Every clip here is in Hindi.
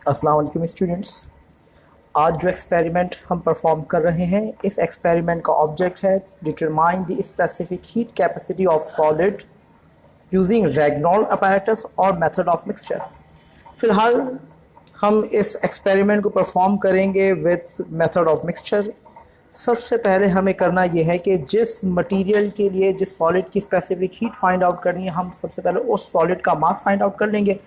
अस्सलाम वालेकुम स्टूडेंट्स। आज जो एक्सपेरिमेंट हम परफॉर्म कर रहे हैं, इस एक्सपेरिमेंट का ऑब्जेक्ट है determine the specific heat capacity of solid using Regnault apparatus और मेथड ऑफ मिक्सचर। फ़िलहाल हम इस एक्सपेरिमेंट को परफॉर्म करेंगे विद मेथड ऑफ मिक्सचर। सबसे पहले हमें करना यह है कि जिस मटेरियल के लिए जिस सॉलिड की स्पेसिफिक हीट फाइंड आउट करनी है, हम सबसे पहले उस सॉलिड का मास फाइंड आउट कर लेंगे।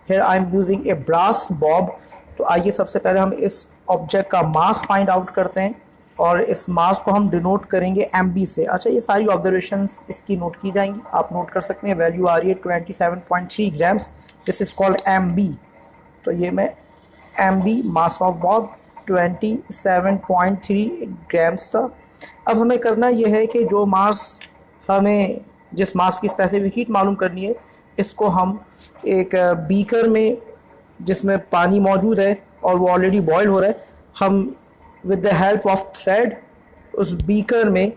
Here I am using a brass bob. तो आइए सबसे पहले हम इस ऑब्जेक्ट का मास फाइंड आउट करते हैं और इस मास को हम डिनोट करेंगे MB से। अच्छा, ये सारी ऑब्जर्वेशंस इसकी नोट की जाएंगी, आप नोट कर सकते हैं। वैल्यू आ रही है 27.3 grams. This is called MB। तो ये मैं MB mass of Bob 27.3 grams था। अब हमें करना यह है कि जो मास हमें जिस मास की स्पेसिफिक हीट मालूम करनी है, इसको हम एक बीकर में जिसमें पानी मौजूद है और वो ऑलरेडी बॉयल हो रहा है, हम with the help of thread उस बीकर में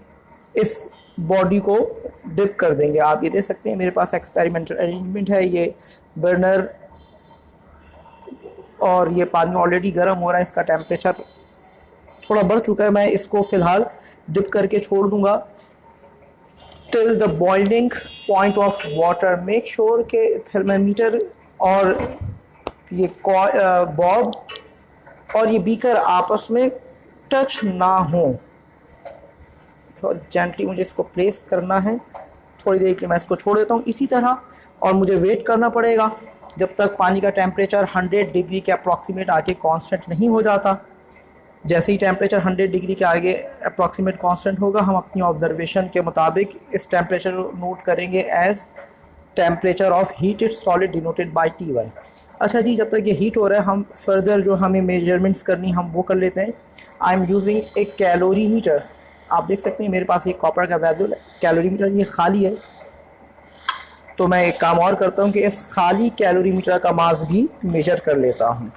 इस बॉडी को डिप कर देंगे। आप ये देख सकते हैं मेरे पास एक्सपेरिमेंटल अरेंजमेंट है, ये बर्नर और ये पानी ऑलरेडी गर्म हो रहा है, इसका टेम्परेचर थोड़ा बढ़ चुका है। मैं इसको फ़िलहाल डिप करके छोड़ दूंगा till the boiling point of water. Make sure के थर्मामीटर और ये बॉब और ये बीकर आपस में टच ना हो। तो जेंटली मुझे इसको प्लेस करना है। थोड़ी देर के लिए मैं इसको छोड़ देता हूँ इसी तरह, और मुझे वेट करना पड़ेगा जब तक पानी का टेम्परेचर 100 डिग्री के अप्रॉक्सीमेट आगे कांस्टेंट नहीं हो जाता। जैसे ही टेम्परेचर 100 डिग्री के आगे अप्रॉक्सीमेट कांस्टेंट होगा, हम अपनी ऑब्जर्वेशन के मुताबिक इस टेम्परेचर को नोट करेंगे as temperature of heated solid denoted by T1। अच्छा जी, जब तक ये हीट हो रहा है, हम फर्दर जो हमें मेजरमेंट्स करनी हम वो कर लेते हैं। I am using a calorimeter. आप देख सकते हैं मेरे पास एक कॉपर का वैल्यू कैलोरी मीटर ये खाली है। तो मैं एक काम और करता हूँ कि इस खाली कैलोरी मीटर का मास भी मेजर कर लेता हूँ।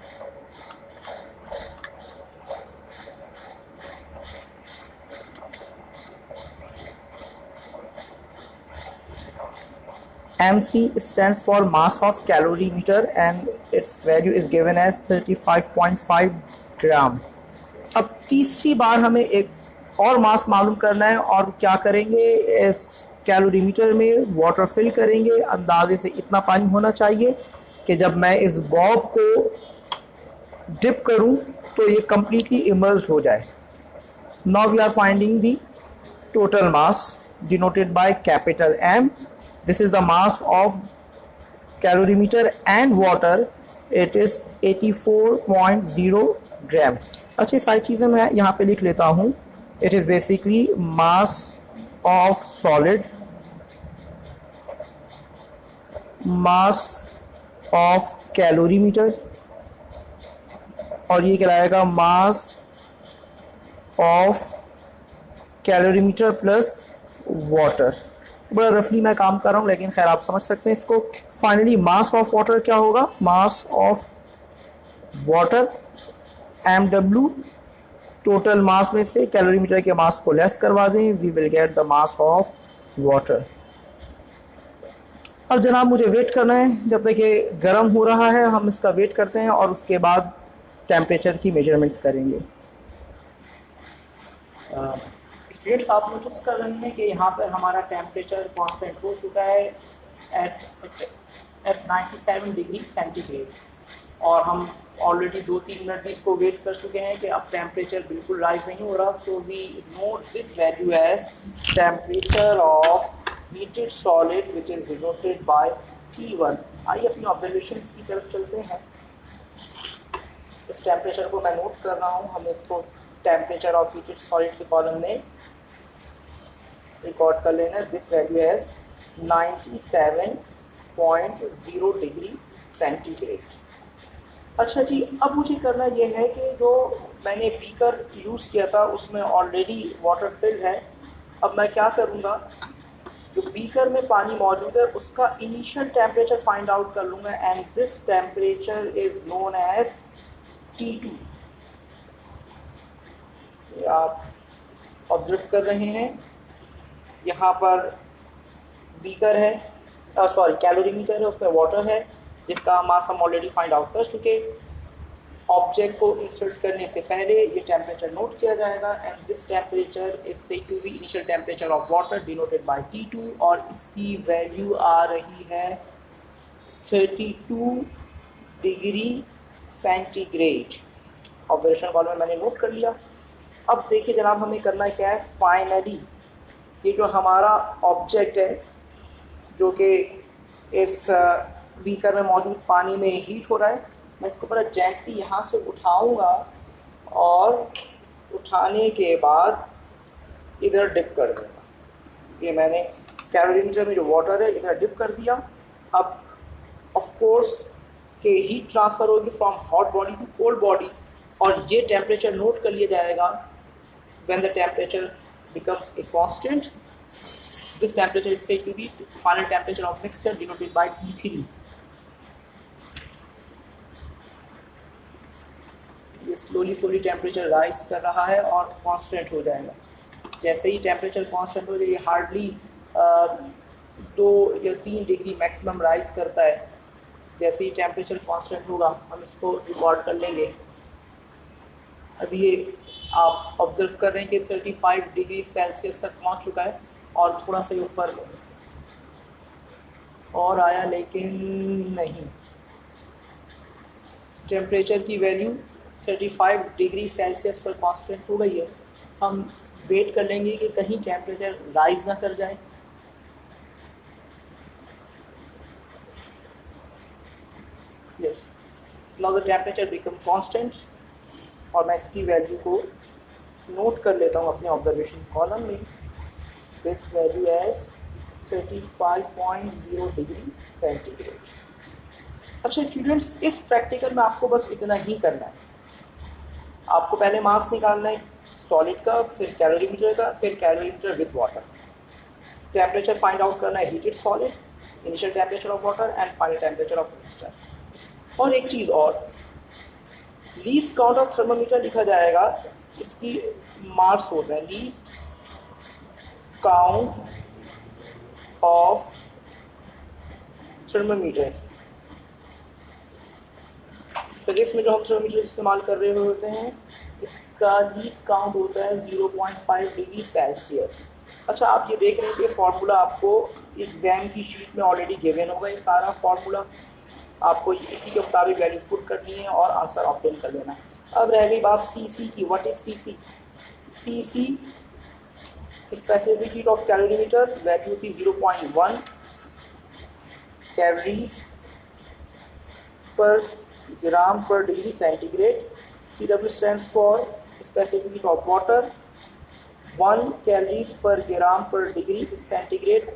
MC stands for mass of calorimeter and its value is given as 35.5 ग्राम। अब तीसरी बार हमें एक और मास मालूम करना है, और क्या करेंगे, इस कैलोरीमीटर में वाटर फिल करेंगे। अंदाजे से इतना पानी होना चाहिए कि जब मैं इस बॉब को डिप करूं तो ये कम्प्लीटली इमर्ज हो जाए। Now we are finding the total mass denoted by capital M। This is the mass of calorimeter and water. It is 84.0 ग्राम। अच्छी सारी चीज़ें मैं यहाँ पे लिख लेता हूँ। It is basically mass of solid, mass of calorimeter, और ये कहलाएगा mass of calorimeter plus water। बड़ा रफली मैं काम कर रहा हूँ, लेकिन खैर आप समझ सकते हैं इसको। फाइनली मास ऑफ वाटर क्या होगा, mass of water MW, total mass में से कैलोरीमीटर के मास को लेस करवा दें, we will get the mass of water. अब जनाब मुझे वेट करना है जब तक ये गर्म हो रहा है। हम इसका वेट करते हैं और उसके बाद टेम्परेचर की मेजरमेंट्स करेंगे। स्टूडेंट्स, आप नोटिस कर रहे हैं कि यहाँ पर हमारा टेम्परेचर कांस्टेंट हो चुका है एट 97 डिग्री सेंटीग्रेड, और हम ऑलरेडी 2-3 मिनट भी इसको वेट कर चुके हैं कि अब टेम्परेचर बिल्कुल राइज नहीं हो रहा। तो we note this value as temperature of heated solid which is denoted by T1। आइए अपनी ऑब्जर्वेशंस की तरफ चलते हैं। इस टेम्परेचर को मैं नोट कर रहा हूँ। हम इसको टेम्परेचर ऑफ हीटेड सॉलिड के कॉलम में रिकॉर्ड कर लेना। This value as 97.0 degree centigrade. अच्छा जी, अब मुझे करना यह है कि जो मैंने बीकर यूज़ किया था उसमें ऑलरेडी वाटर फिल है। अब मैं क्या करूँगा, जो बीकर में पानी मौजूद है उसका इनिशियल टेम्परेचर फाइंड आउट कर लूँगा, and this temperature is known as T2। आप ऑब्जर्व कर रहे हैं, यहाँ पर बीकर है, सॉरी कैलोरीमीटर है, उसमें वाटर है जिसका मास हम ऑलरेडी फाइंड आउट कर चुके। ऑब्जेक्ट को इंसर्ट करने से पहले ये टेम्परेचर नोट किया जाएगा and this temperature is said to be initial temperature of water denoted by T2 और इसकी वैल्यू आ रही है 32 डिग्री सेंटीग्रेड। ऑब्जर्वेशन कॉलम में मैंने नोट कर लिया। अब देखिए जनाब हमें करना क्या है, फाइनली ये जो हमारा ऑब्जेक्ट है जो कि इस बीकर में मौजूद पानी में हीट हो रहा है, मैं इसको बड़ा जेंटली यहाँ से उठाऊंगा और उठाने के बाद इधर डिप कर दूँगा। ये मैंने कैलोरीमीटर में जो वाटर है इधर डिप कर दिया। अब ऑफ कोर्स के हीट ट्रांसफ़र होगी from hot body to cold body और ये टेम्परेचर नोट कर लिया जाएगा when the temperature becomes a constant. This temperature is said to be final temperature of mixture denoted by T3. ये slowly टेम्परेचर राइज कर रहा है और कांस्टेंट हो जाएगा। जैसे ही टेम्परेचर कांस्टेंट हो जाए, ये हार्डली 2 या 3 डिग्री मैक्सिमम राइज करता है। जैसे ही टेम्परेचर कांस्टेंट होगा हम इसको रिकॉर्ड कर लेंगे। अभी ये आप ऑब्जर्व कर रहे हैं कि 35 डिग्री सेल्सियस तक पहुंच चुका है और थोड़ा सा ऊपर और आया, लेकिन नहीं, टेम्परेचर की वैल्यू 35 डिग्री सेल्सियस पर कांस्टेंट हो गई है। हम वेट कर लेंगे कि कहीं टेम्परेचर राइज ना कर जाए। Yes, now the temperature become constant और मैं इसकी वैल्यू को नोट कर लेता हूँ अपने ऑब्जर्वेशन कॉलम में। This value as 35.0 degree centigrade. अच्छा स्टूडेंट्स, इस प्रैक्टिकल में आपको बस इतना ही करना है। आपको पहले मास निकालना है सॉलिड का, फिर कैलोरीमीटर का, फिर calorimeter with water. Temperature find out करना है heated solid, initial temperature of water and final temperature of mixture. और एक चीज़ और, लीस्ट काउंट ऑफ थर्मोमीटर लिखा जाएगा, इसकी मार्क्स होते हैं least count of thermometer. Physics में जो हम थर्मोमीटर इस्तेमाल कर रहे होते हैं इसका लीस्ट काउंट होता है 0.5 डिग्री सेल्सियस। अच्छा, आप ये देख रहे हैं कि फार्मूला आपको एग्जाम की शीट में ऑलरेडी गिवन होगा। ये सारा फार्मूला आपको इसी के मुताबिक वैल्यू पुट करनी है और आंसर ऑब्टेन कर लेना है। अब रह गई बात सीसी की। What is CC? CC specific heat of calorimeter, value थी 0.1 calories per gram per degree centigrade. CW stands for specific heat of water, 1 calories per gram per degree centigrade.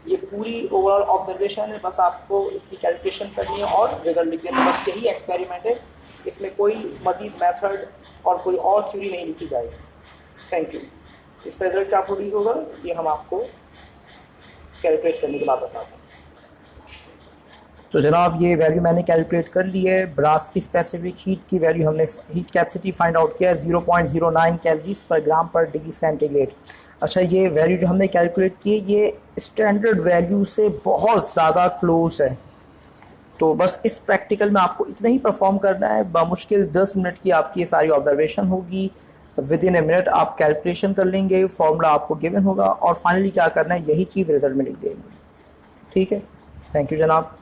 ये पूरी ओवरऑल ऑब्जर्वेशन है, बस आपको इसकी कैलकुलेशन करनी है और रिजल्ट लिख देना। बस यही एक्सपेरिमेंट है, इसमें कोई मजीद मेथड और कोई और थ्योरी नहीं लिखी जाएगी। Thank you. इसका रिजल्ट क्या प्रोड्यूस होगा ये हम आपको कैलकुलेट करने के बाद बताते हैं। तो जनाब ये वैल्यू मैंने कैलकुलेट कर ली है। ब्रास की स्पेसिफिक हीट की वैल्यू हमने हीट कैपेसिटी फाइंड आउट किया है 0.09 calories per gram per degree centigrade. अच्छा, ये वैल्यू जो हमने कैलकुलेट की है ये स्टैंडर्ड वैल्यू से बहुत ज़्यादा क्लोज है। तो बस इस प्रैक्टिकल में आपको इतना ही परफॉर्म करना है। बमुश्किल 10 मिनट की आपकी ये सारी ऑब्जर्वेशन होगी। विद इन ए मिनट आप कैलकुलेशन कर लेंगे, फॉर्मूला आपको गिवन होगा और फाइनली क्या करना है यही चीज़ रिजल्ट में लिख देंगे। ठीक है, थैंक यू जनाब।